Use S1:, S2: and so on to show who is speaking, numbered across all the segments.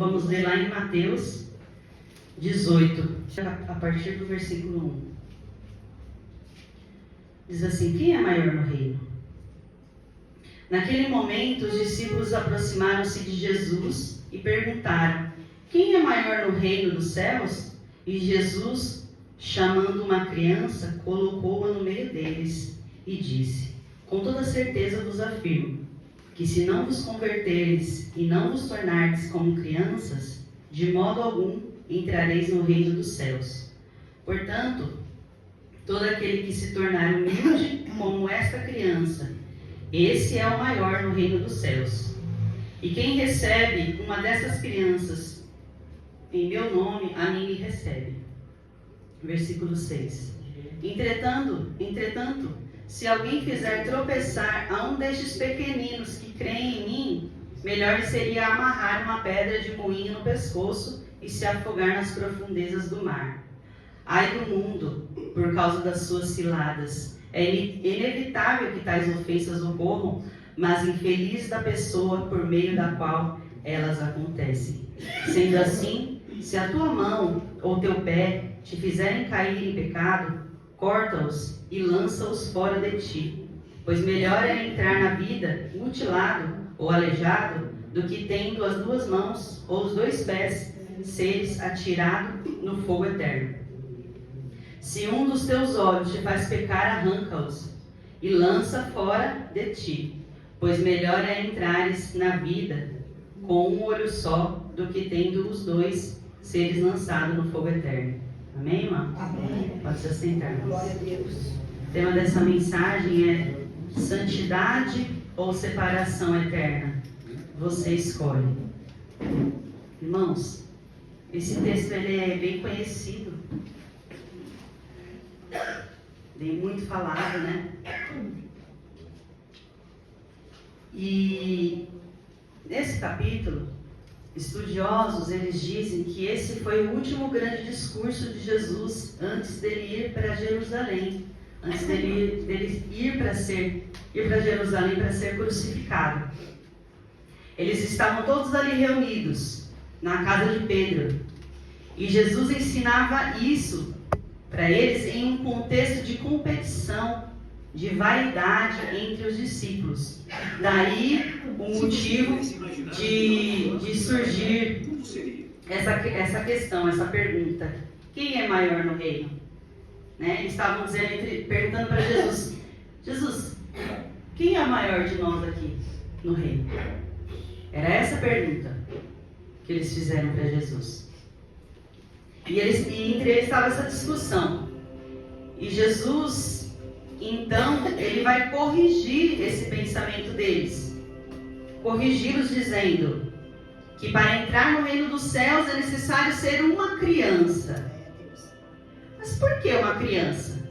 S1: vamos ler lá em Mateus 18, a partir do versículo 1. Diz assim: quem é maior no reino? Naquele momento, os discípulos aproximaram-se de Jesus e perguntaram: quem é maior no reino dos céus? E Jesus, chamando uma criança, colocou-a no meio deles e disse: com toda certeza vos afirmo que se não vos converterdes e não vos tornardes como crianças, de modo algum entrareis no reino dos céus. Portanto, todo aquele que se tornar humilde como esta criança, esse é o maior no reino dos céus. E quem recebe uma dessas crianças em meu nome, a mim me recebe. Versículo 6. Entretanto, se alguém fizer tropeçar a um destes pequeninos que creem em mim, melhor lhe seria amarrar uma pedra de moinho no pescoço e se afogar nas profundezas do mar. Ai do mundo, por causa das suas ciladas. É inevitável que tais ofensas ocorram, mas infeliz da pessoa por meio da qual elas acontecem. Sendo assim, se a tua mão ou teu pé te fizerem cair em pecado, corta-os e lança-os fora de ti. Pois melhor é entrar na vida mutilado ou aleijado do que tendo as duas mãos ou os dois pés seres atirado no fogo eterno. Se um dos teus olhos te faz pecar, arranca-os e lança fora de ti. Pois melhor é entrares na vida com um olho só do que tendo os dois seres lançados no fogo eterno. Amém, irmã?
S2: Amém.
S1: Pode se assentar.
S2: Glória a Deus.
S1: O tema dessa mensagem é santidade ou separação eterna? Você escolhe. Irmãos, esse texto ele é bem conhecido. Bem muito falado, né? E nesse capítulo, estudiosos, eles dizem que esse foi o último grande discurso de Jesus antes dele ir para Jerusalém, antes dele ir para Jerusalém para ser crucificado. Eles estavam todos ali reunidos na casa de Pedro, e Jesus ensinava isso para eles em um contexto de competição, de vaidade entre os discípulos. Daí o motivo de surgir essa questão, essa pergunta: quem é maior no reino? Né? Eles estavam perguntando para Jesus: Jesus, quem é o maior de nós aqui no reino? Era essa a pergunta que eles fizeram para Jesus. E entre eles estava essa discussão. E Jesus, então, ele vai corrigir esse pensamento deles. Corrigi-los dizendo que para entrar no reino dos céus é necessário ser uma criança. Mas por que uma criança?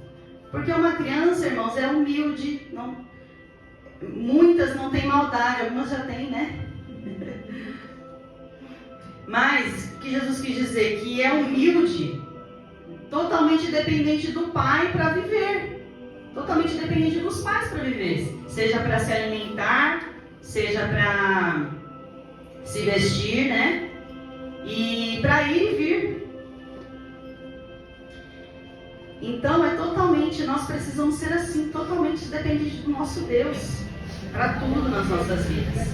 S1: Porque uma criança, irmãos, é humilde. Muitas não têm maldade, algumas já têm, né? Mas o que Jesus quis dizer? Que é humilde, totalmente dependente do pai para viver. Totalmente dependente dos pais para viver. Seja para se alimentar, seja para se vestir, né? E para ir e vir. Então nós precisamos ser assim, totalmente dependentes do nosso Deus, para tudo nas nossas vidas.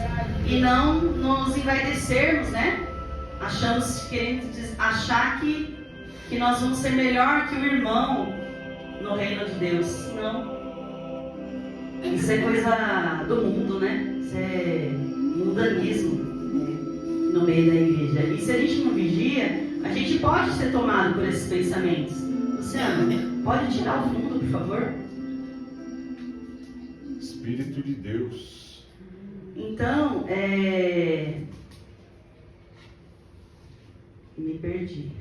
S1: E não nos envaidecermos, né? Querendo achar que nós vamos ser melhor que o irmão no reino de Deus. Não. Isso é coisa do mundo, né? Isso é mundanismo no meio da igreja. E se a gente não vigia, a gente pode ser tomado por esses pensamentos. Luciano, pode tirar o fundo, por favor?
S3: Espírito de Deus.
S1: Então, me perdi.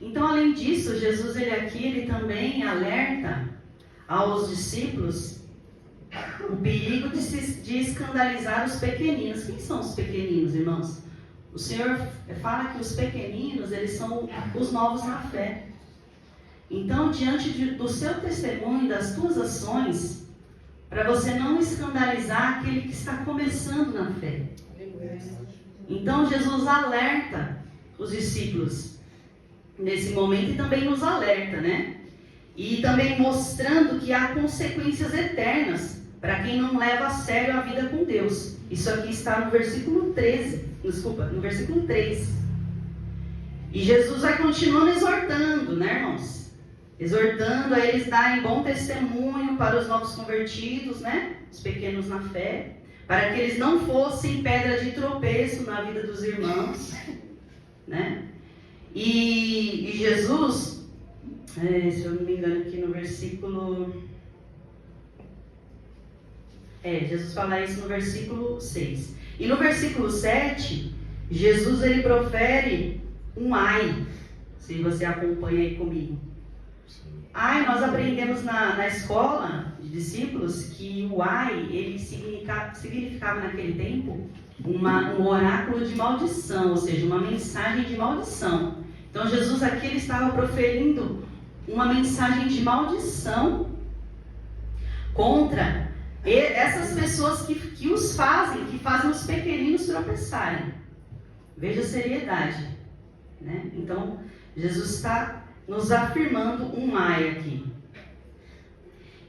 S1: Então, além disso, Jesus ele também alerta aos discípulos o perigo de escandalizar os pequeninos. Quem são os pequeninos, irmãos? O Senhor fala que os pequeninos, eles são os novos na fé. Então, diante do seu testemunho, das tuas ações, para você não escandalizar aquele que está começando na fé. Então Jesus alerta os discípulos nesse momento e também nos alerta, né? E também mostrando que há consequências eternas para quem não leva a sério a vida com Deus. Isso aqui está no versículo 3. E Jesus vai continuando exortando, né, irmãos? Exortando a eles darem bom testemunho para os novos convertidos, né? Os pequenos na fé, para que eles não fossem pedra de tropeço na vida dos irmãos, né? E Jesus, se eu não me engano aqui no versículo... Jesus fala isso no versículo 6. E no versículo 7, Jesus ele profere um ai, se você acompanha aí comigo. Ai, nós aprendemos na escola de discípulos que o ai, ele significava naquele tempo um oráculo de maldição, ou seja, uma mensagem de maldição. Então Jesus aqui ele estava proferindo uma mensagem de maldição contra essas pessoas que os fazem, que fazem os pequeninos tropeçarem. Veja a seriedade, né? Então, Jesus está nos afirmando um ai aqui.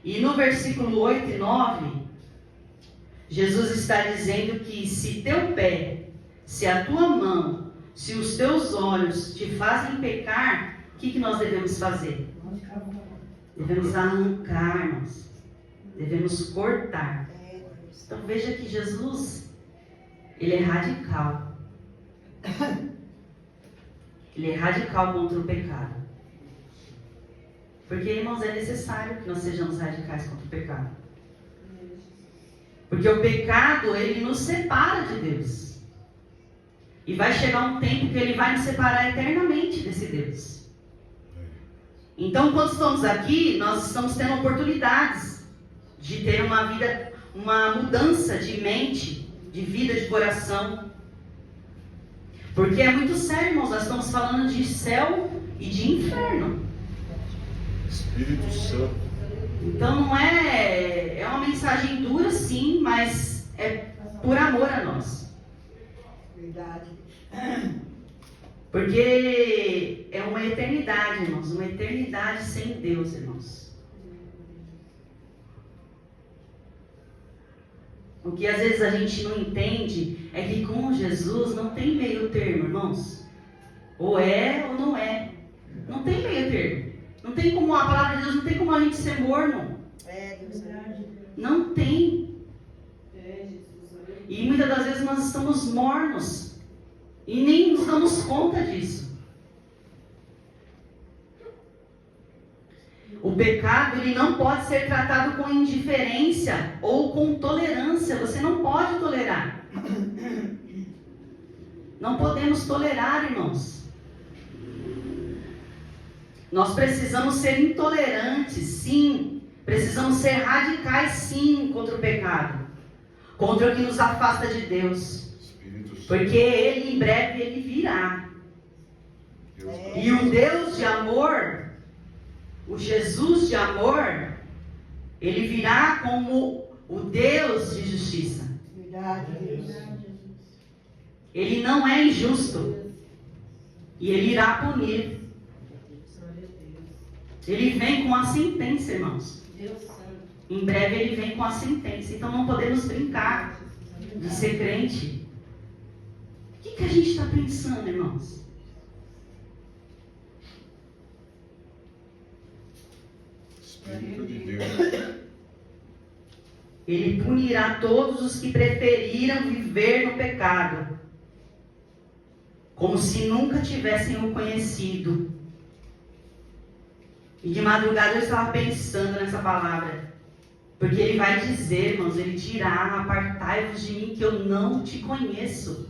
S1: E no versículo 8 e 9, Jesus está dizendo que se teu pé, se a tua mão, se os teus olhos te fazem pecar, o que nós devemos fazer? Devemos arrancar, irmãos. Devemos cortar. Então veja que Jesus, ele é radical. Ele é radical contra o pecado. Porque, irmãos, é necessário que nós sejamos radicais contra o pecado. Porque o pecado, ele nos separa de Deus. E vai chegar um tempo que ele vai nos separar eternamente desse Deus. Então, quando estamos aqui, nós estamos tendo oportunidades de ter uma vida, uma mudança de mente, de vida, de coração. Porque é muito sério, irmãos, nós estamos falando de céu e de inferno.
S3: Espírito Santo.
S1: Então não é uma mensagem dura, sim, mas é por amor a nós.
S2: Verdade.
S1: Porque é uma eternidade, irmãos, uma eternidade sem Deus, irmãos. O que às vezes a gente não entende é que com Jesus não tem meio termo, irmãos. Ou é ou não é. Não tem meio termo. Não tem como a palavra de Deus, não tem como a gente ser morno.
S2: Deus.
S1: Não tem. E muitas das vezes nós estamos mornos e nem nos damos conta disso. O pecado, ele não pode ser tratado com indiferença ou com tolerância. Você não pode tolerar. Não podemos tolerar, irmãos. Nós precisamos ser intolerantes, sim. Precisamos ser radicais, sim, contra o pecado. Contra o que nos afasta de Deus. Porque Ele, em breve, Ele virá. E o Deus de amor, o Jesus de amor, Ele virá como o Deus de justiça. Ele não é injusto. E Ele irá punir. Ele vem com a sentença, irmãos. Em breve Ele vem com a sentença. Então não podemos brincar de ser crente. O que a gente está pensando, irmãos?
S3: Espírito de Deus.
S1: Ele punirá todos os que preferiram viver no pecado, como se nunca tivessem o conhecido. E de madrugada eu estava pensando nessa palavra. Porque Ele vai dizer, irmãos, Ele dirá: apartai-vos de mim que eu não te conheço.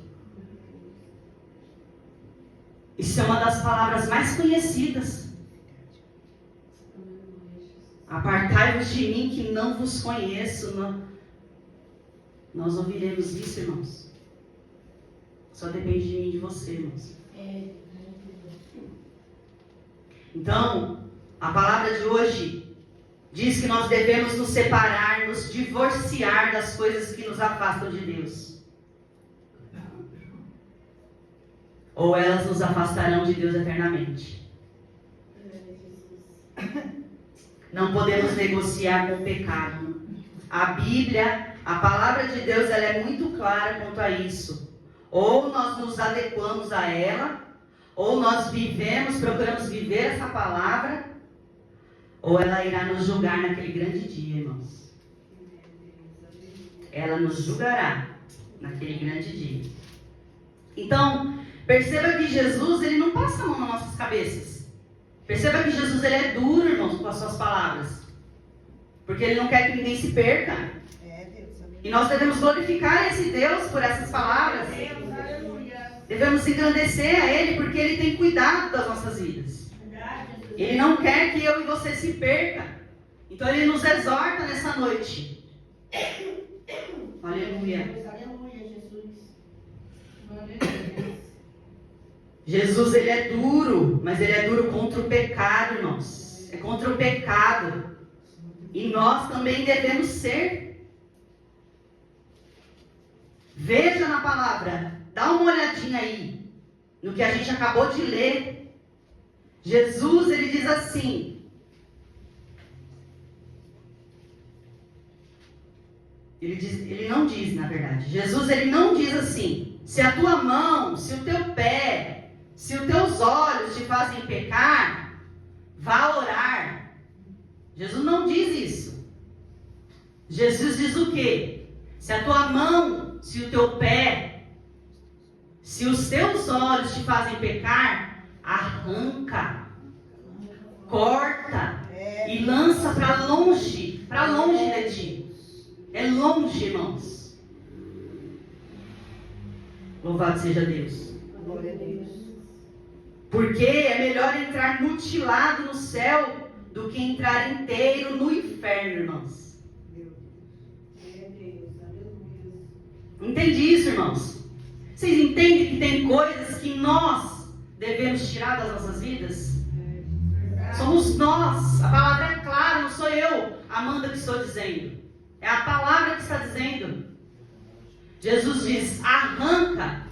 S1: Isso é uma das palavras mais conhecidas. Apartai-vos de mim que não vos conheço. Nós ouviremos isso, irmãos. Só depende de mim e de você, irmãos. Então, a palavra de hoje diz que nós devemos nos separar, nos divorciar das coisas que nos afastam de Deus. Ou elas nos afastarão de Deus eternamente. Não podemos negociar com o pecado. A Bíblia, a palavra de Deus, ela é muito clara quanto a isso. Ou nós nos adequamos a ela, ou nós procuramos viver essa palavra, ou ela irá nos julgar naquele grande dia, irmãos. Ela nos julgará naquele grande dia. Então, perceba que Jesus, ele não passa a mão nas nossas cabeças. Perceba que Jesus, ele é duro, irmãos, com as suas palavras. Porque ele não quer que ninguém se perca. E nós devemos glorificar esse Deus por essas palavras. Devemos engrandecer a Ele, porque Ele tem cuidado das nossas vidas. Ele não quer que eu e você se perca. Então Ele nos exorta nessa noite. Aleluia. Jesus, Ele é duro, mas Ele é duro contra o pecado, irmãos. É contra o pecado. E nós também devemos ser. Veja na palavra, dá uma olhadinha aí, no que a gente acabou de ler. Jesus, ele diz assim, ele não diz, na verdade, Jesus, ele não diz assim, se a tua mão, se o teu pé, se os teus olhos te fazem pecar, vá orar. Jesus não diz isso. Jesus diz o quê? Se a tua mão, se o teu pé, se os teus olhos te fazem pecar, arranca, corta e lança para longe de ti. É longe, irmãos. Louvado seja Deus.
S2: Glória a Deus.
S1: Porque é melhor entrar mutilado no céu do que entrar inteiro no inferno, irmãos. Entende isso, irmãos? Vocês entendem que tem coisas que nós devemos tirar das nossas vidas? Somos nós. A palavra é clara, não sou eu, Amanda, que estou dizendo. É a palavra que está dizendo. Jesus diz, arranca,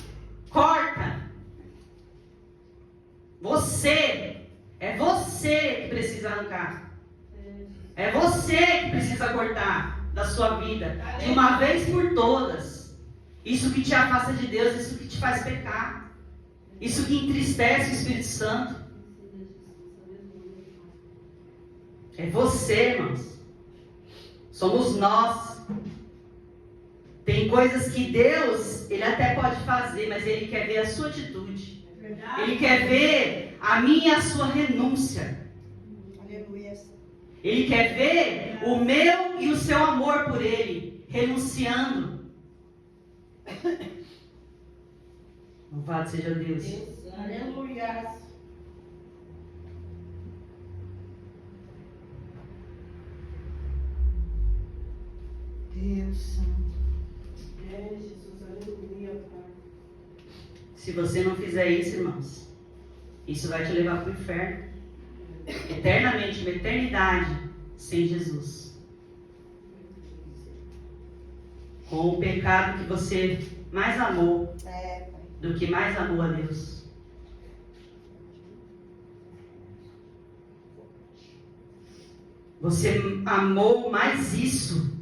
S1: corta. É você que precisa arrancar. É você que precisa cortar da sua vida, de uma vez por todas. Isso que te afasta de Deus, isso que te faz pecar. Isso que entristece o Espírito Santo. É você, irmãos. Somos nós. Tem coisas que Deus, Ele até pode fazer, mas Ele quer ver a sua atitude. Ele quer ver a minha e a sua renúncia. Ele quer ver o meu e o seu amor por Ele, renunciando. Louvado seja Deus.
S2: Aleluia. Deus Santo. Jesus, aleluia, Pai.
S1: Se você não fizer isso, irmãos, isso vai te levar para o inferno. Eternamente, uma eternidade sem Jesus. Com o pecado que você mais amou do que mais amou a Deus. Você amou mais isso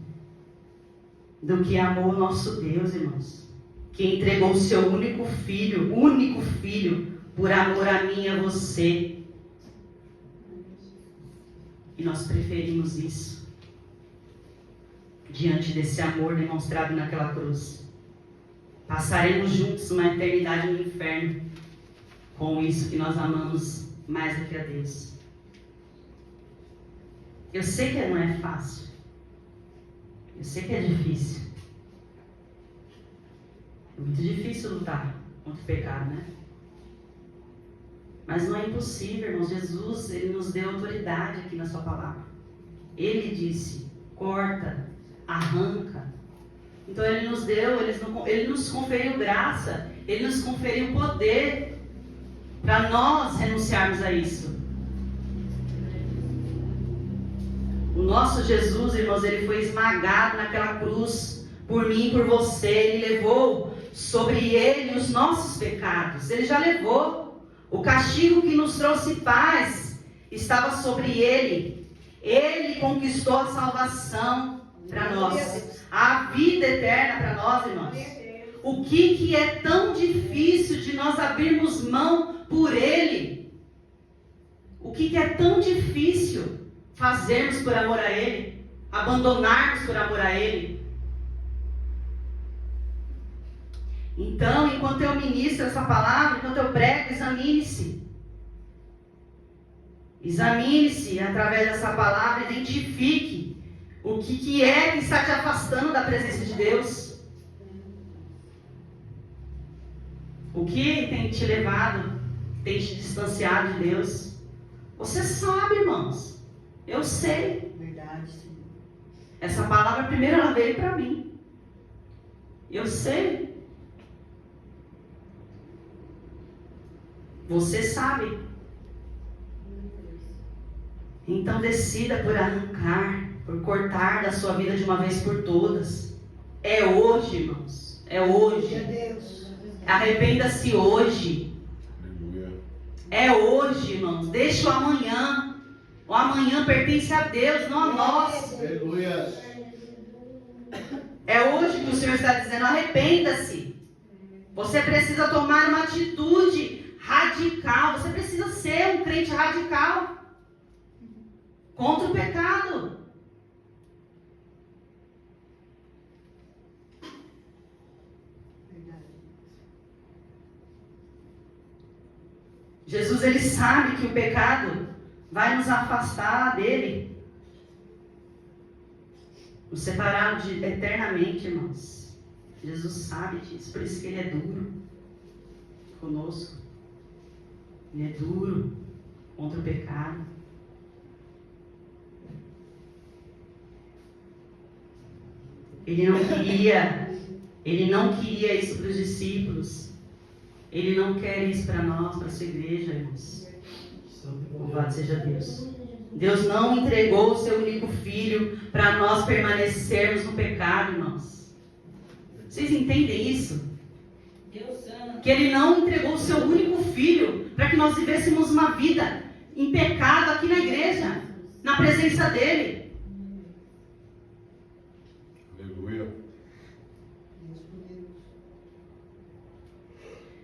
S1: do que amou o nosso Deus, irmãos. Que entregou o seu único filho, por amor a mim e a você. E nós preferimos isso diante desse amor demonstrado naquela cruz. Passaremos juntos uma eternidade no inferno com isso que nós amamos mais do que a Deus. Eu sei que não é fácil. Eu sei que é difícil. É muito difícil lutar contra o pecado, né? Mas não é impossível, irmãos. Jesus, Ele nos deu autoridade aqui na sua palavra. Ele disse, corta, arranca. Então Ele nos deu, Ele nos conferiu graça, Ele nos conferiu poder para nós renunciarmos a isso. O nosso Jesus, irmãos, ele foi esmagado naquela cruz por mim e por você. Ele levou sobre ele os nossos pecados. Ele já levou. O castigo que nos trouxe paz estava sobre ele. Ele conquistou a salvação para nós. A vida eterna para nós, irmãos. O que é tão difícil de nós abrirmos mão por ele? O que é tão difícil fazermos por amor a ele? Abandonarmos por amor a ele? Então, enquanto eu ministro essa palavra, enquanto eu prego, examine-se. Examine-se através dessa palavra, identifique o que é que está te afastando da presença de Deus. O que tem te levado, tem te distanciado de Deus? Você sabe, irmãos. Eu sei.
S4: Verdade, sim.
S1: Essa palavra primeiro ela veio para mim. Eu sei. Você sabe. Então decida por arrancar, por cortar da sua vida de uma vez por todas. É hoje, irmãos. É hoje.
S4: Meu Deus.
S1: Arrependa-se hoje.
S3: Aleluia.
S1: É hoje, irmãos. Deixa o amanhã. O amanhã pertence a Deus, não a nós.
S3: Aleluia.
S1: É hoje que o Senhor está dizendo, arrependa-se. Você precisa tomar uma atitude radical. Você precisa ser um crente radical contra o pecado. Jesus, ele sabe que o pecado vai nos afastar dele, nos separar eternamente, irmãos. Jesus sabe disso, por isso que ele é duro conosco. Ele é duro contra o pecado. Ele não queria isso para os discípulos. Ele não quer isso para nós, para a sua igreja, irmãos. Louvado seja Deus. Deus não entregou o seu único filho para nós permanecermos no pecado, irmãos. Vocês entendem isso? Que Ele não entregou o seu único filho para que nós vivêssemos uma vida em pecado aqui na igreja, na presença dEle.
S3: Aleluia.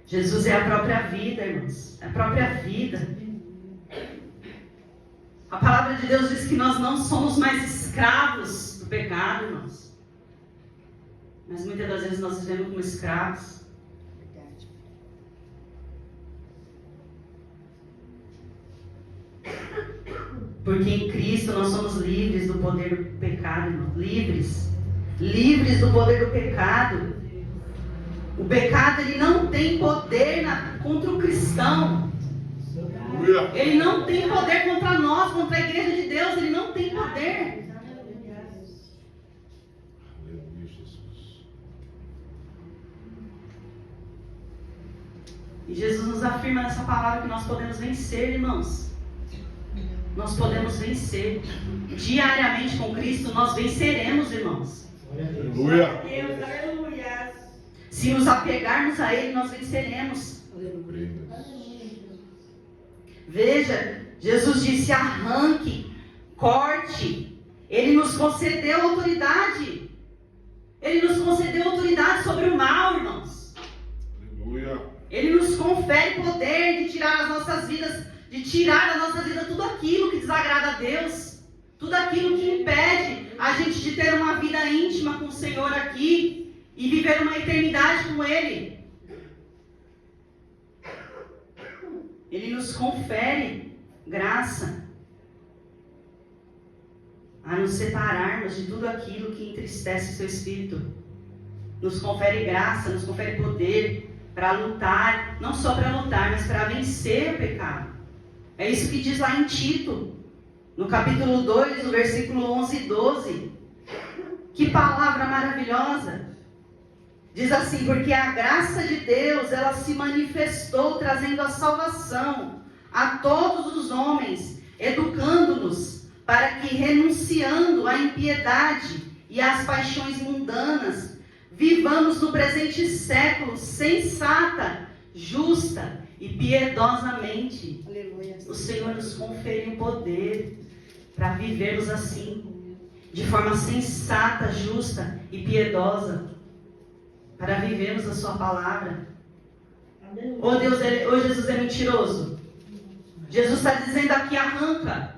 S1: Jesus é a própria vida, irmãos. É a própria vida. A palavra de Deus diz que nós não somos mais escravos do pecado, irmãos. Mas muitas das vezes nós vivemos como escravos.
S4: Verdade.
S1: Porque em Cristo nós somos livres do poder do pecado, irmãos. Livres. Livres do poder do pecado. O pecado, ele não tem poder contra o cristão.
S3: Aleluia.
S1: Ele não tem poder contra nós, contra a igreja de Deus. Ele não tem poder.
S3: Aleluia, Jesus.
S1: E Jesus nos afirma nessa palavra que nós podemos vencer, irmãos. Nós podemos vencer. Diariamente com Cristo, nós venceremos, irmãos.
S3: Aleluia.
S2: Deus, aleluia.
S1: Se nos apegarmos a Ele, nós venceremos.
S3: Aleluia.
S1: Veja, Jesus disse, arranque, corte. Ele nos concedeu autoridade. Ele nos concedeu autoridade sobre o mal, irmãos.
S3: Aleluia.
S1: Ele nos confere poder de tirar as nossas vidas, de tirar da nossa vida tudo aquilo que desagrada a Deus, tudo aquilo que impede a gente de ter uma vida íntima com o Senhor aqui e viver uma eternidade com Ele. Ele nos confere graça a nos separarmos de tudo aquilo que entristece o seu espírito. Nos confere graça, nos confere poder para lutar, não só para lutar, mas para vencer o pecado. É isso que diz lá em Tito, no capítulo 2, no versículo 11 e 12. Que palavra maravilhosa! Diz assim, porque a graça de Deus, ela se manifestou trazendo a salvação a todos os homens, educando-nos para que, renunciando à impiedade e às paixões mundanas, vivamos no presente século sensata, justa e piedosamente.
S4: Aleluia.
S1: O Senhor nos conferiu poder para vivermos assim, de forma sensata, justa e piedosa, para vivermos a sua palavra. Ou Deus, ou Jesus é mentiroso? Jesus está dizendo aqui, arranca,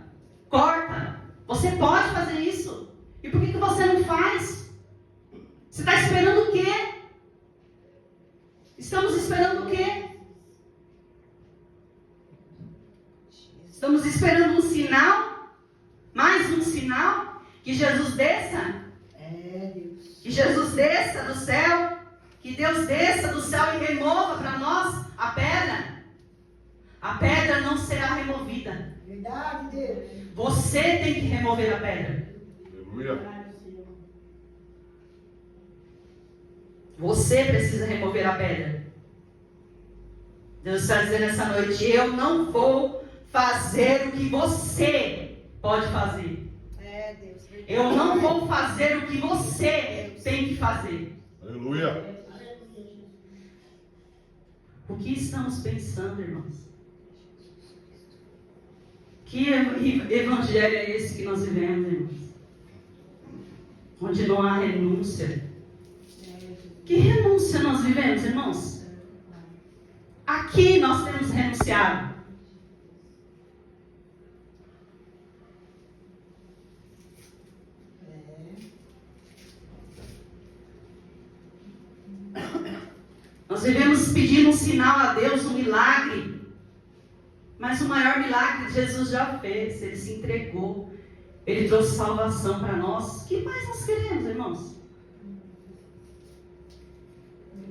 S1: corta. Você pode fazer isso. E por que você não faz? Você está esperando o quê? Estamos esperando o quê? Estamos esperando um sinal? Mais um sinal? Que Jesus desça?
S4: Deus.
S1: Que Jesus desça do céu? Que Deus desça do céu e remova para nós a pedra? A pedra não será removida.
S4: Verdade, Deus.
S1: Você tem que remover a pedra.
S3: Aleluia.
S1: Você precisa remover a pedra. Deus está dizendo essa noite, eu não vou fazer o que você pode fazer.
S4: Deus. Verdade.
S1: Eu não vou fazer o que você tem que fazer.
S3: Aleluia.
S1: O que estamos pensando, irmãos? Que evangelho é esse que nós vivemos, irmãos? Onde não há renúncia. Que renúncia nós vivemos, irmãos? Aqui nós temos renunciado. Nós devemos pedir um sinal a Deus, um milagre. Mas o maior milagre Jesus já fez. Ele se entregou. Ele trouxe salvação para nós. O que mais nós queremos, irmãos?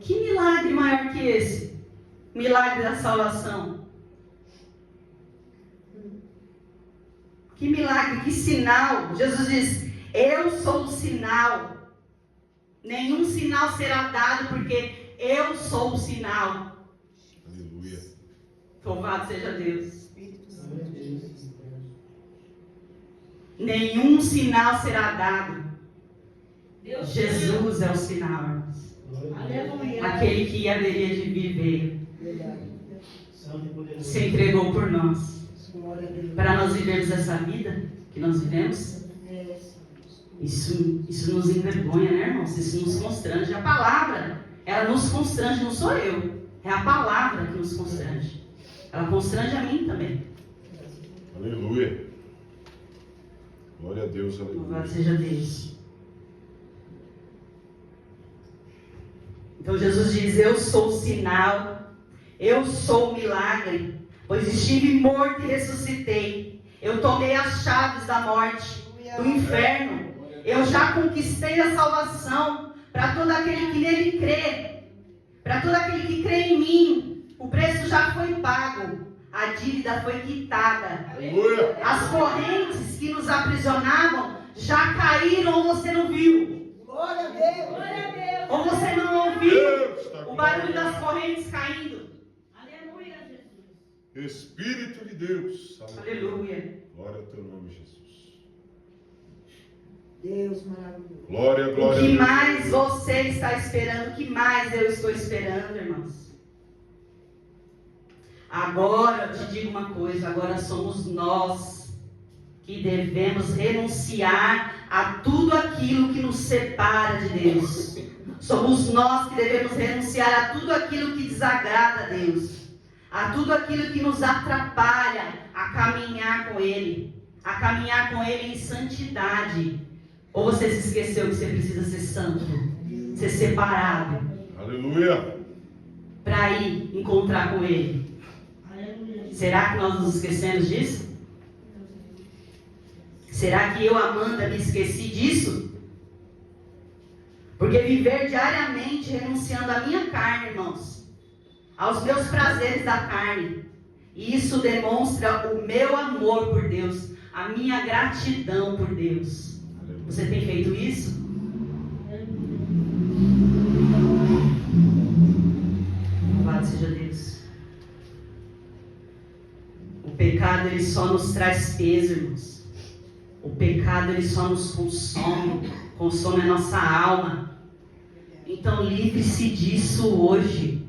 S1: Que milagre maior que esse? Milagre da salvação. Que milagre, que sinal. Jesus diz, eu sou o sinal. Nenhum sinal será dado, porque eu sou o sinal.
S3: Aleluia.
S1: Louvado seja Deus. Nenhum sinal será dado. Jesus é o sinal, irmãos.
S4: Aleluia.
S1: Aquele que haveria de vir veio.
S4: Verdade.
S1: Se entregou por nós.
S4: Glória a Deus.
S1: Para nós vivermos essa vida que nós vivemos. Isso nos envergonha, né, irmãos? Isso nos constrange. A palavra, ela nos constrange, não sou eu. É a palavra que nos constrange. Ela constrange a mim também.
S3: Aleluia. Glória a Deus,
S1: Louvado
S3: aleluia.
S1: seja Deus. Então Jesus diz, eu sou o sinal, eu sou o milagre, pois estive morto e ressuscitei. Eu tomei as chaves da morte, do inferno. Eu já conquistei a salvação para todo aquele que nele crê. Para todo aquele que crê em mim. O preço já foi pago. A dívida foi quitada.
S3: Aleluia.
S1: As correntes que nos aprisionavam já caíram ou você não viu.
S4: Glória a Deus. Glória a Deus.
S1: Ou você não ouviu o barulho das correntes caindo.
S4: Aleluia, Jesus.
S3: Espírito de Deus.
S1: Aleluia.
S3: Glória ao teu nome, Jesus.
S4: Deus maravilhoso.
S3: Glória,
S1: O
S3: glória.
S1: que
S3: a Deus.
S1: mais você está esperando? O que mais eu estou esperando, irmãos? Agora eu te digo uma coisa, agora somos nós que devemos renunciar a tudo aquilo que nos separa de Deus. Somos nós que devemos renunciar a tudo aquilo que desagrada a Deus, a tudo aquilo que nos atrapalha a caminhar com Ele em santidade. Ou você se esqueceu que você precisa ser santo, ser separado,
S3: Aleluia.
S1: para ir encontrar com Ele? Será que nós nos esquecemos disso? Será que eu, Amanda, me esqueci disso? Porque viver diariamente renunciando à minha carne, irmãos, aos meus prazeres da carne, isso demonstra o meu amor por Deus, a minha gratidão por Deus. Você tem feito isso? Louvado seja Deus. O pecado, ele só nos traz peso, irmãos. O pecado, ele só nos consome a nossa alma. Então, livre-se disso hoje.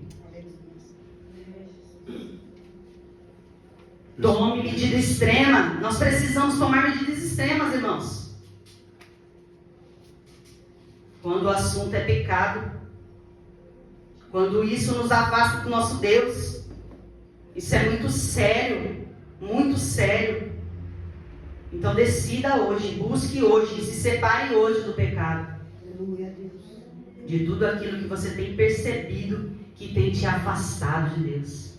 S1: Tome medida extrema. Nós precisamos tomar medidas extremas, irmãos. Quando o assunto é pecado, quando isso nos afasta do nosso Deus, isso é muito sério, muito sério. Então decida hoje, busque hoje, se separe hoje do pecado.
S4: Aleluia, Deus.
S1: De tudo aquilo que você tem percebido que tem te afastado de Deus.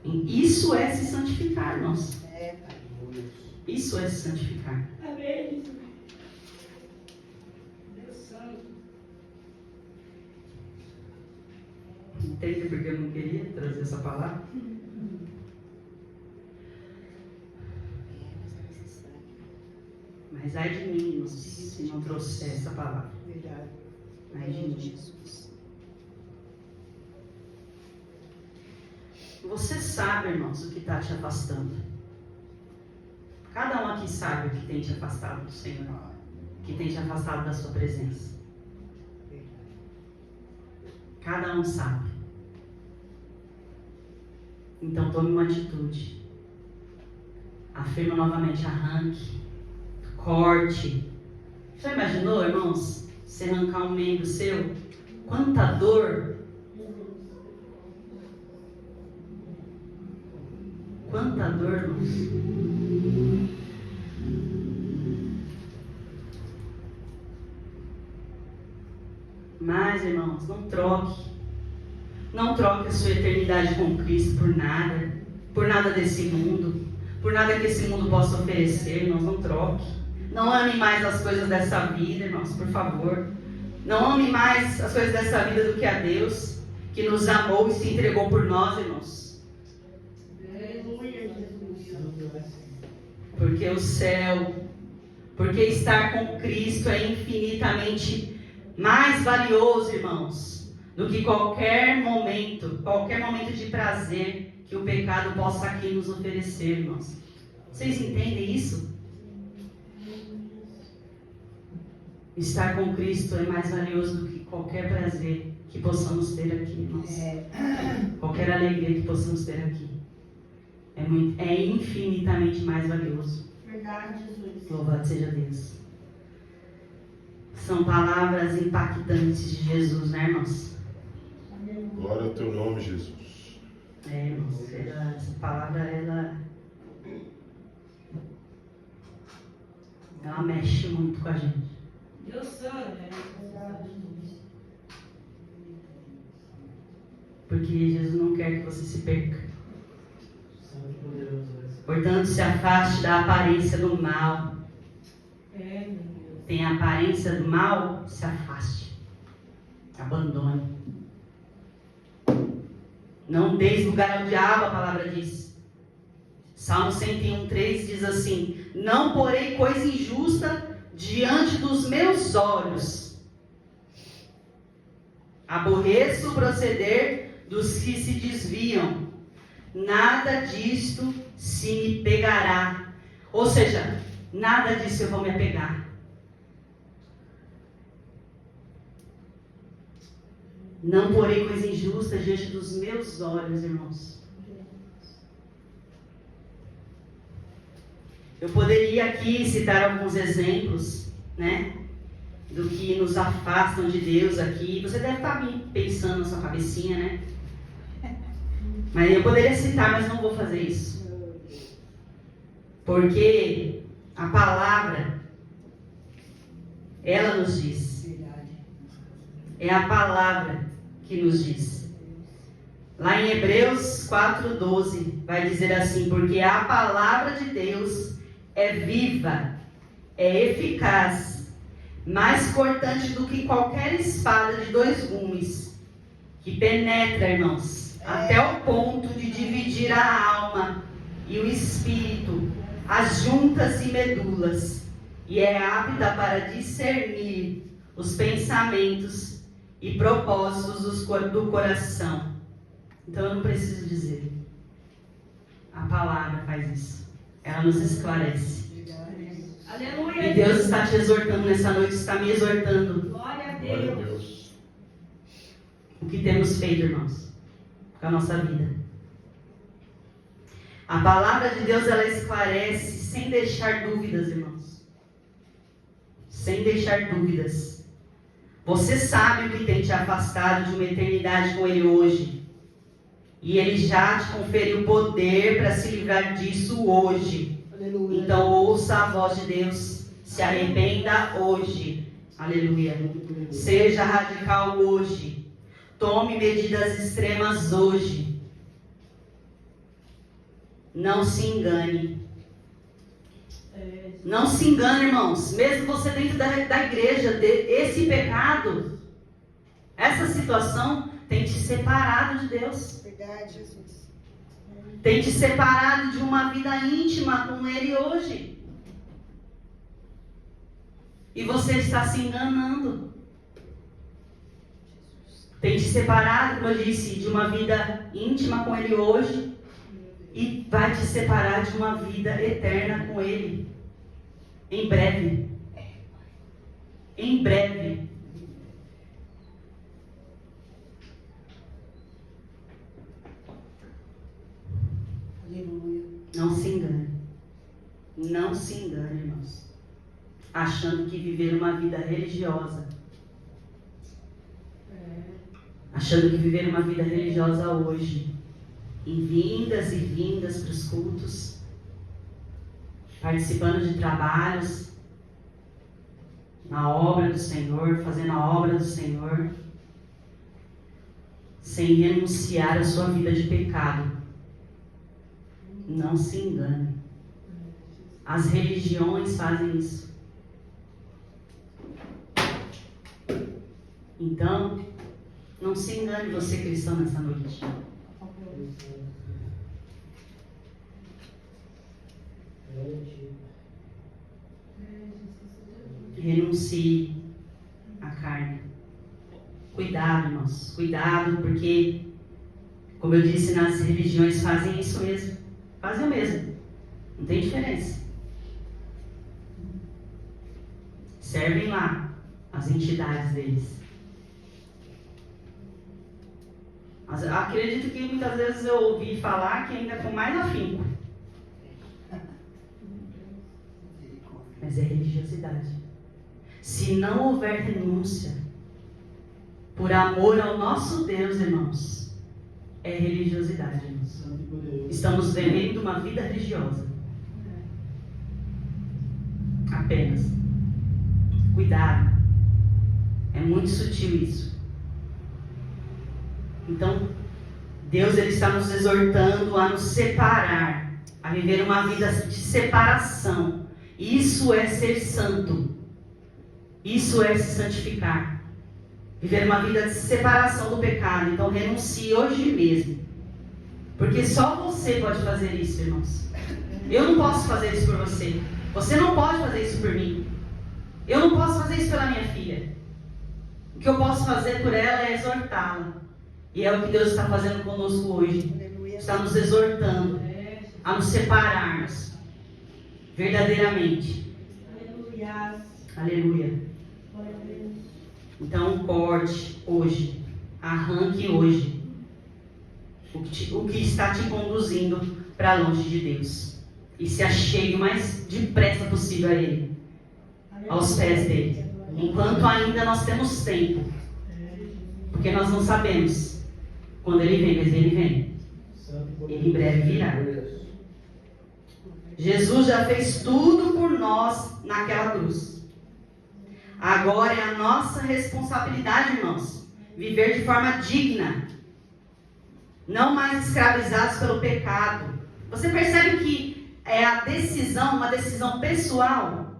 S1: Isso é se santificar, irmãos.
S4: É, Pai.
S1: Isso é se santificar.
S2: Amém. Deus Santo.
S1: Entende porque eu não queria trazer essa palavra? Mas ai de mim, irmãos, se não trouxer essa palavra.
S4: Verdade.
S1: Ai de mim. Você sabe, irmãos, o que está te afastando. Cada um aqui sabe o que tem te afastado do Senhor. Que tem te afastado da sua presença. Cada um sabe. Então tome uma atitude. Afirma novamente, arranque. Corte. Já imaginou, irmãos? Você arrancar um membro seu? Quanta dor! Quanta dor, irmãos! Mas, irmãos, não troque. Não troque a sua eternidade com Cristo por nada desse mundo, por nada que esse mundo possa oferecer, irmãos, não troque. Não ame mais as coisas dessa vida, irmãos, por favor. Não ame mais as coisas dessa vida do que a Deus, que nos amou e se entregou por nós, irmãos. Porque o céu, porque estar com Cristo é infinitamente mais valioso, irmãos, do que qualquer momento de prazer que o pecado possa aqui nos oferecer, irmãos. Vocês entendem isso? Estar com Cristo é mais valioso do que qualquer prazer que possamos ter aqui, irmãos. Qualquer alegria que possamos ter aqui. É infinitamente mais valioso.
S4: Verdade, Jesus.
S1: Louvado seja Deus. São palavras impactantes de Jesus, né, irmãos?
S3: Glória ao teu nome, Jesus.
S1: Irmãos, essa palavra, ela mexe muito com a gente.
S2: Deus Santo.
S1: Porque Jesus não quer que você se perca. Portanto, se afaste da aparência do mal. Tem a aparência do mal, se afaste. Abandone. Não deis lugar ao diabo, a palavra diz. Salmo 101:3 diz assim: não porei coisa injusta diante dos meus olhos. Aborreço o proceder dos que se desviam. Nada disto se me pegará. Ou seja, nada disso eu vou me apegar. Não porei coisa injusta diante dos meus olhos, irmãos. Eu poderia aqui citar alguns exemplos, né, do que nos afastam de Deus aqui. Você deve estar pensando na sua cabecinha, né? Mas eu poderia citar, mas não vou fazer isso. Porque a palavra, ela nos diz. É a palavra que nos diz. Lá em Hebreus 4:12 vai dizer assim: porque a palavra de Deus é viva, é eficaz, mais cortante do que qualquer espada de 2 gumes, que penetra, irmãos, até o ponto de dividir a alma e o espírito, as juntas e medulas, e é apta para discernir os pensamentos e propósitos do coração. Então eu não preciso dizer. A palavra faz isso. ela nos esclarece.
S2: Aleluia.
S1: E Deus está te exortando nessa noite, está me exortando.
S2: Glória a
S3: Glória a
S2: Deus.
S3: Deus.
S1: O que temos feito, irmãos, com a nossa vida. A palavra de Deus, ela esclarece sem deixar dúvidas, irmãos. Sem deixar dúvidas. Você sabe o que tem te afastado de uma eternidade com Ele hoje. E Ele já te conferiu poder para se livrar disso hoje.
S4: Aleluia.
S1: Então ouça a voz de Deus. Se arrependa hoje. Aleluia. Seja radical hoje. Tome medidas extremas hoje. Não se engane. Não se engane, irmãos. Mesmo você dentro da igreja, esse pecado, essa situação tem te separado de Deus.
S4: Verdade, Jesus.
S1: Tem te separado de uma vida íntima com Ele hoje. E você está se enganando. Tem te separado, como eu disse, de uma vida íntima com Ele hoje. E vai te separar de uma vida eterna com Ele. Em breve. Em breve.
S4: Aleluia.
S1: Não se engane. Não se engane, irmãos. Achando que viver uma vida religiosa. Achando que viver uma vida religiosa hoje. Em vindas e vindas para os cultos. Participando de trabalhos. Na obra do Senhor. Fazendo a obra do Senhor. Sem renunciar à sua vida de pecado. Não se engane. As religiões fazem isso. Então, não se engane você cristão nessa noite. Renuncie à carne. Cuidado, irmãos. Cuidado, porque, como eu disse, nas religiões fazem isso mesmo. Fazem o mesmo. Não tem diferença. Servem lá as entidades deles. Mas eu acredito que muitas vezes eu ouvi falar que ainda com mais afinco. Mas é religiosidade. Se não houver renúncia, por amor ao nosso Deus, irmãos, é religiosidade, irmãos. Estamos vivendo uma vida religiosa. Apenas. Cuidado. É muito sutil isso. Então, Deus ele está nos exortando a nos separar, a viver uma vida de separação. Isso é ser santo. Isso é se santificar. Viver uma vida de separação do pecado. Então, renuncie hoje mesmo. Porque só você pode fazer isso, irmãos. Eu não posso fazer isso por você. Você não pode fazer isso por mim. Eu não posso fazer isso pela minha filha. O que eu posso fazer por ela é exortá-la. E é o que Deus está fazendo conosco hoje.
S4: Aleluia.
S1: Está nos exortando a nos separarmos verdadeiramente.
S2: Aleluia.
S1: Aleluia.
S2: Glória a Deus.
S1: Então corte hoje. Arranque hoje o que está te conduzindo para longe de Deus. E se achegue o mais depressa possível a Ele. Aos pés dele. Enquanto ainda nós temos tempo. Porque nós não sabemos quando Ele vem, mas Ele vem. Ele em breve virá. Jesus já fez tudo por nós naquela cruz. Agora é a nossa responsabilidade, irmãos, viver de forma digna. Não mais escravizados pelo pecado. Você percebe que é a decisão, uma decisão pessoal?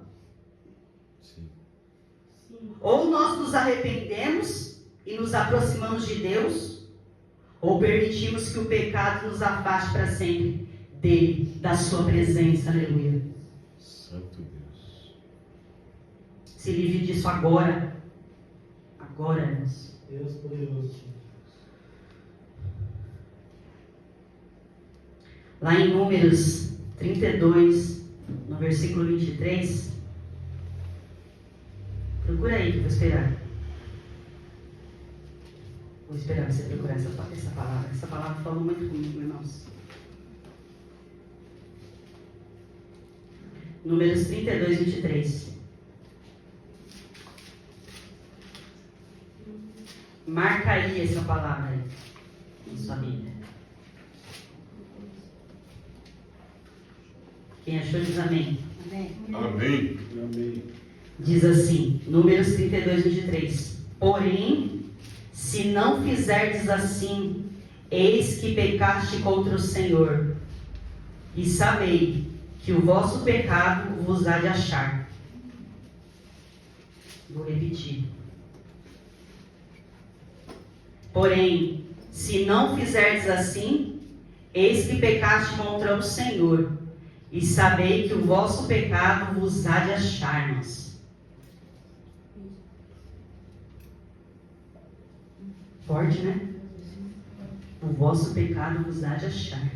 S3: Sim.
S1: Ou nós nos arrependemos e nos aproximamos de Deus, ou permitimos que o pecado nos afaste para sempre dele, da sua presença. Aleluia.
S3: Santo Deus.
S1: Se livre disso agora. Agora, irmãos.
S5: Deus poderoso.
S1: Lá em Números 32, no versículo 23. Procura aí que eu vou esperar. Vou esperar você procurar essa palavra. Essa palavra falou muito comigo, irmãos. Números 32, 23. Marca aí essa palavra aí, na sua Bíblia. Quem achou diz amém.
S4: Amém.
S3: Amém. Amém.
S1: Diz assim, Números 32, 23. Porém, se não fizerdes assim, eis que pecaste contra o Senhor, e sabei que o vosso pecado vos há de achar. Vou repetir. Porém, se não fizerdes assim, eis que pecaste contra o Senhor, e sabei que o vosso pecado vos há de achar-nos. Forte, né? O vosso pecado vos há de achar.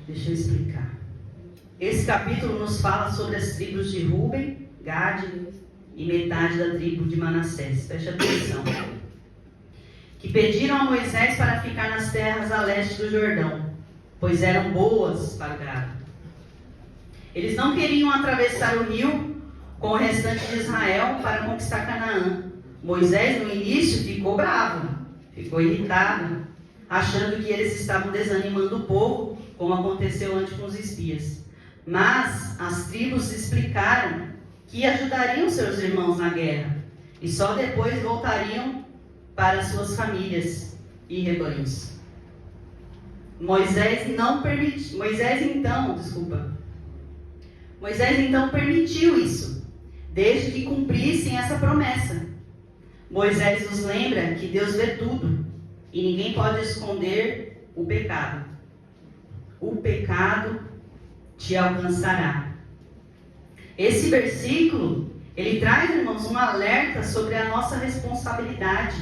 S1: Deixa eu explicar. Esse capítulo nos fala sobre as tribos de Rúben, Gade e metade da tribo de Manassés. Preste atenção. Que pediram a Moisés para ficar nas terras a leste do Jordão, pois eram boas para o gado. Eles não queriam atravessar o rio com o restante de Israel para conquistar Canaã. Moisés, no início, ficou bravo, ficou irritado, achando que eles estavam desanimando o povo, como aconteceu antes com os espias. Mas as tribos explicaram que ajudariam seus irmãos na guerra, e só depois voltariam para suas famílias e rebanhos. Moisés então permitiu isso, desde que cumprissem essa promessa. Moisés nos lembra que Deus vê tudo e ninguém pode esconder o pecado. O pecado te alcançará. Esse versículo, ele traz, irmãos, um alerta sobre a nossa responsabilidade,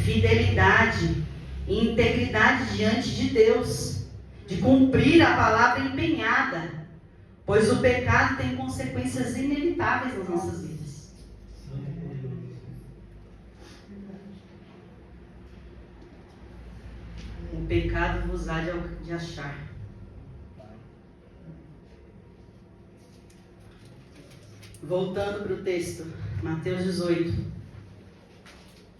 S1: fidelidade e integridade diante de Deus, de cumprir a palavra empenhada, pois o pecado tem consequências inevitáveis nas nossas vidas. O pecado vos há de achar. Voltando para o texto, Mateus 18.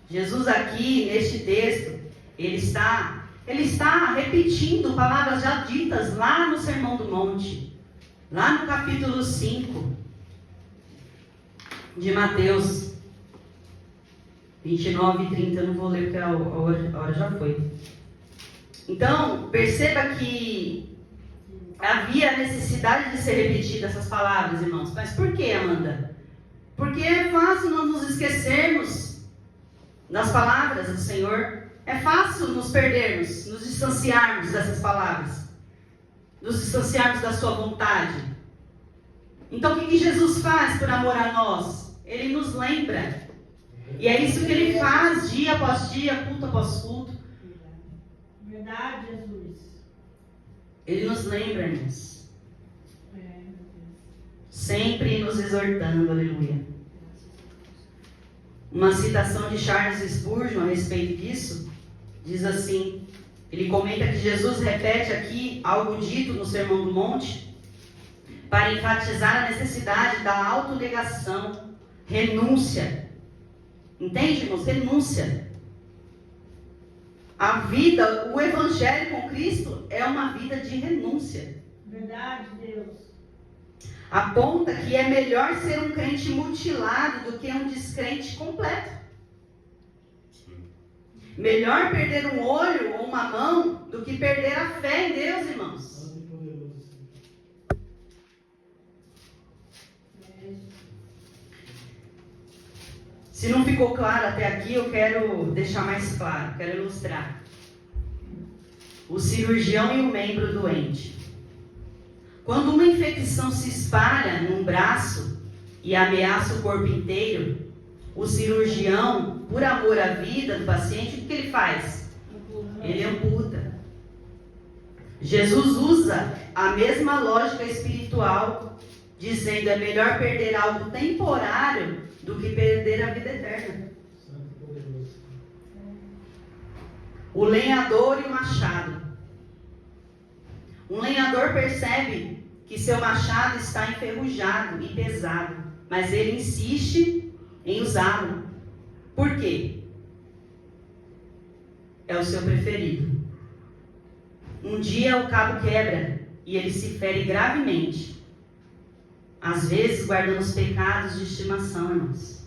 S1: Jesus aqui, neste texto, ele está repetindo palavras já ditas lá no Sermão do Monte, lá no capítulo 5 de Mateus 29 e 30. Eu não vou ler porque a hora já foi. Então, perceba que havia necessidade de ser repetida essas palavras, irmãos. Mas por que, Amanda? Porque é fácil nós nos esquecermos das palavras do Senhor. É fácil nos perdermos, nos distanciarmos dessas palavras, nos distanciarmos da sua vontade. Então, o que Jesus faz por amor a nós? Ele nos lembra. E é isso que Ele faz dia após dia, culto após culto.
S2: Verdade, Jesus.
S1: Ele nos lembra, irmãos. Sempre nos exortando, aleluia. Uma citação de Charles Spurgeon a respeito disso, diz assim, ele comenta que Jesus repete aqui algo dito no Sermão do Monte, para enfatizar a necessidade da autonegação, renúncia. Entende, irmãos? Renúncia. A vida, o Evangelho com Cristo é uma vida de renúncia.
S2: Verdade, Deus.
S1: Aponta que é melhor ser um crente mutilado do que um descrente completo. Melhor perder um olho ou uma mão do que perder a fé em Deus, irmãos. Se não ficou claro até aqui, eu quero deixar mais claro, quero ilustrar. O cirurgião e o membro doente. Quando uma infecção se espalha num braço e ameaça o corpo inteiro, o cirurgião, por amor à vida do paciente, o que ele faz? Ele amputa. Jesus usa a mesma lógica espiritual, dizendo: é melhor perder algo temporário do que perder a vida eterna. O lenhador e o machado. Um lenhador percebe que seu machado está enferrujado e pesado, mas ele insiste em usá-lo. Por quê? É o seu preferido. Um dia o cabo quebra e ele se fere gravemente. Às vezes guardamos pecados de estimação, irmãos.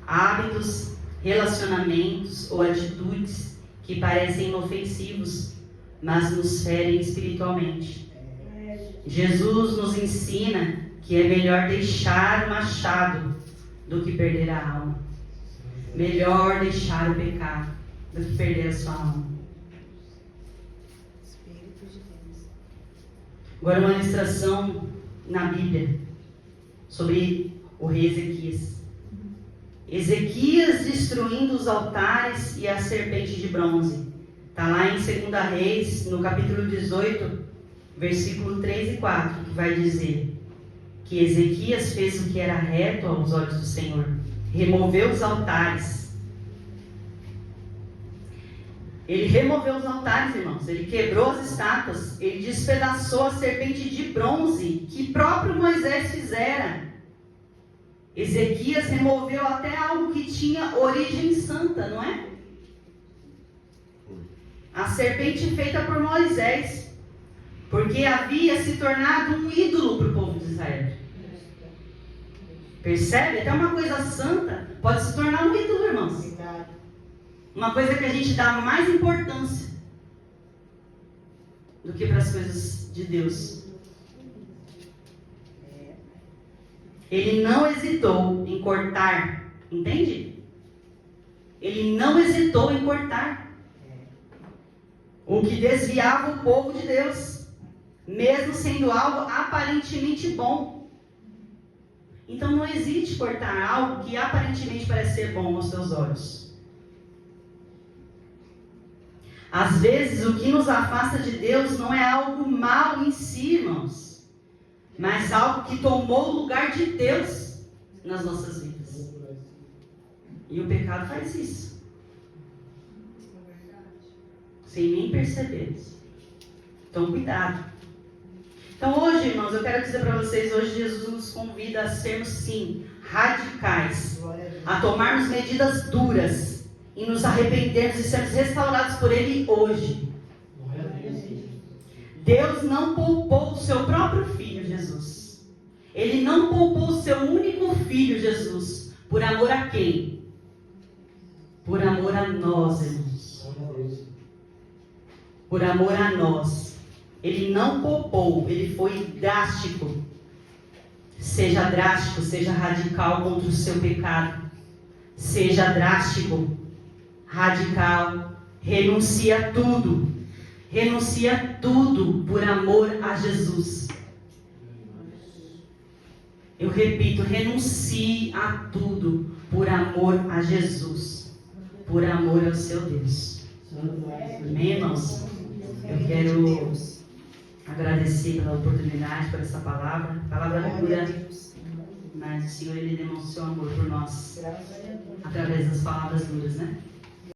S1: Hábitos, relacionamentos ou atitudes que parecem inofensivos, mas nos ferem espiritualmente. Jesus nos ensina que é melhor deixar o machado do que perder a alma. Melhor deixar o pecado do que perder a sua alma. Agora uma ilustração na Bíblia sobre o rei Ezequias. Ezequias destruindo os altares e a serpente de bronze. Está lá em 2 Reis, no capítulo 18, versículo 3 e 4, que vai dizer que Ezequias fez o que era reto aos olhos do Senhor. Removeu os altares. Ele removeu os altares, irmãos. Ele quebrou as estátuas. Ele despedaçou a serpente de bronze que próprio Moisés fizera. Ezequias removeu até algo que tinha origem santa, não é? A serpente feita por Moisés, porque havia se tornado um ídolo para o povo de Israel. Percebe? Até uma coisa santa pode se tornar um ídolo, irmãos. Uma coisa que a gente dá mais importância do que para as coisas de Deus. Ele não hesitou em cortar, entende? Ele não hesitou em cortar o que desviava o povo de Deus, mesmo sendo algo aparentemente bom. Então não hesite em cortar algo que aparentemente parece ser bom aos seus olhos. Às vezes o que nos afasta de Deus não é algo mal em si, irmãos, mas algo que tomou o lugar de Deus nas nossas vidas. E o pecado faz isso, sem nem perceber. Então cuidado. Então hoje, irmãos, eu quero dizer para vocês, hoje Jesus nos convida a sermos sim, radicais, a tomarmos medidas duras e nos arrependermos e sermos restaurados por Ele hoje. Deus não poupou o seu próprio Filho, Jesus. Ele não poupou o seu único Filho, Jesus. Por amor a quem? Por amor a nós, irmãos. Por amor a nós. Ele não poupou, ele foi drástico. Seja drástico, seja radical contra o seu pecado. Seja drástico, radical, renuncia a tudo. Renuncia a tudo por amor a Jesus. Eu repito, renuncie a tudo por amor a Jesus. Por amor ao seu Deus. Amém, irmãos? Eu quero agradecer pela oportunidade, por essa palavra. Palavra dura, mas o Senhor, Ele demonstrou amor por nós através das palavras duras, né?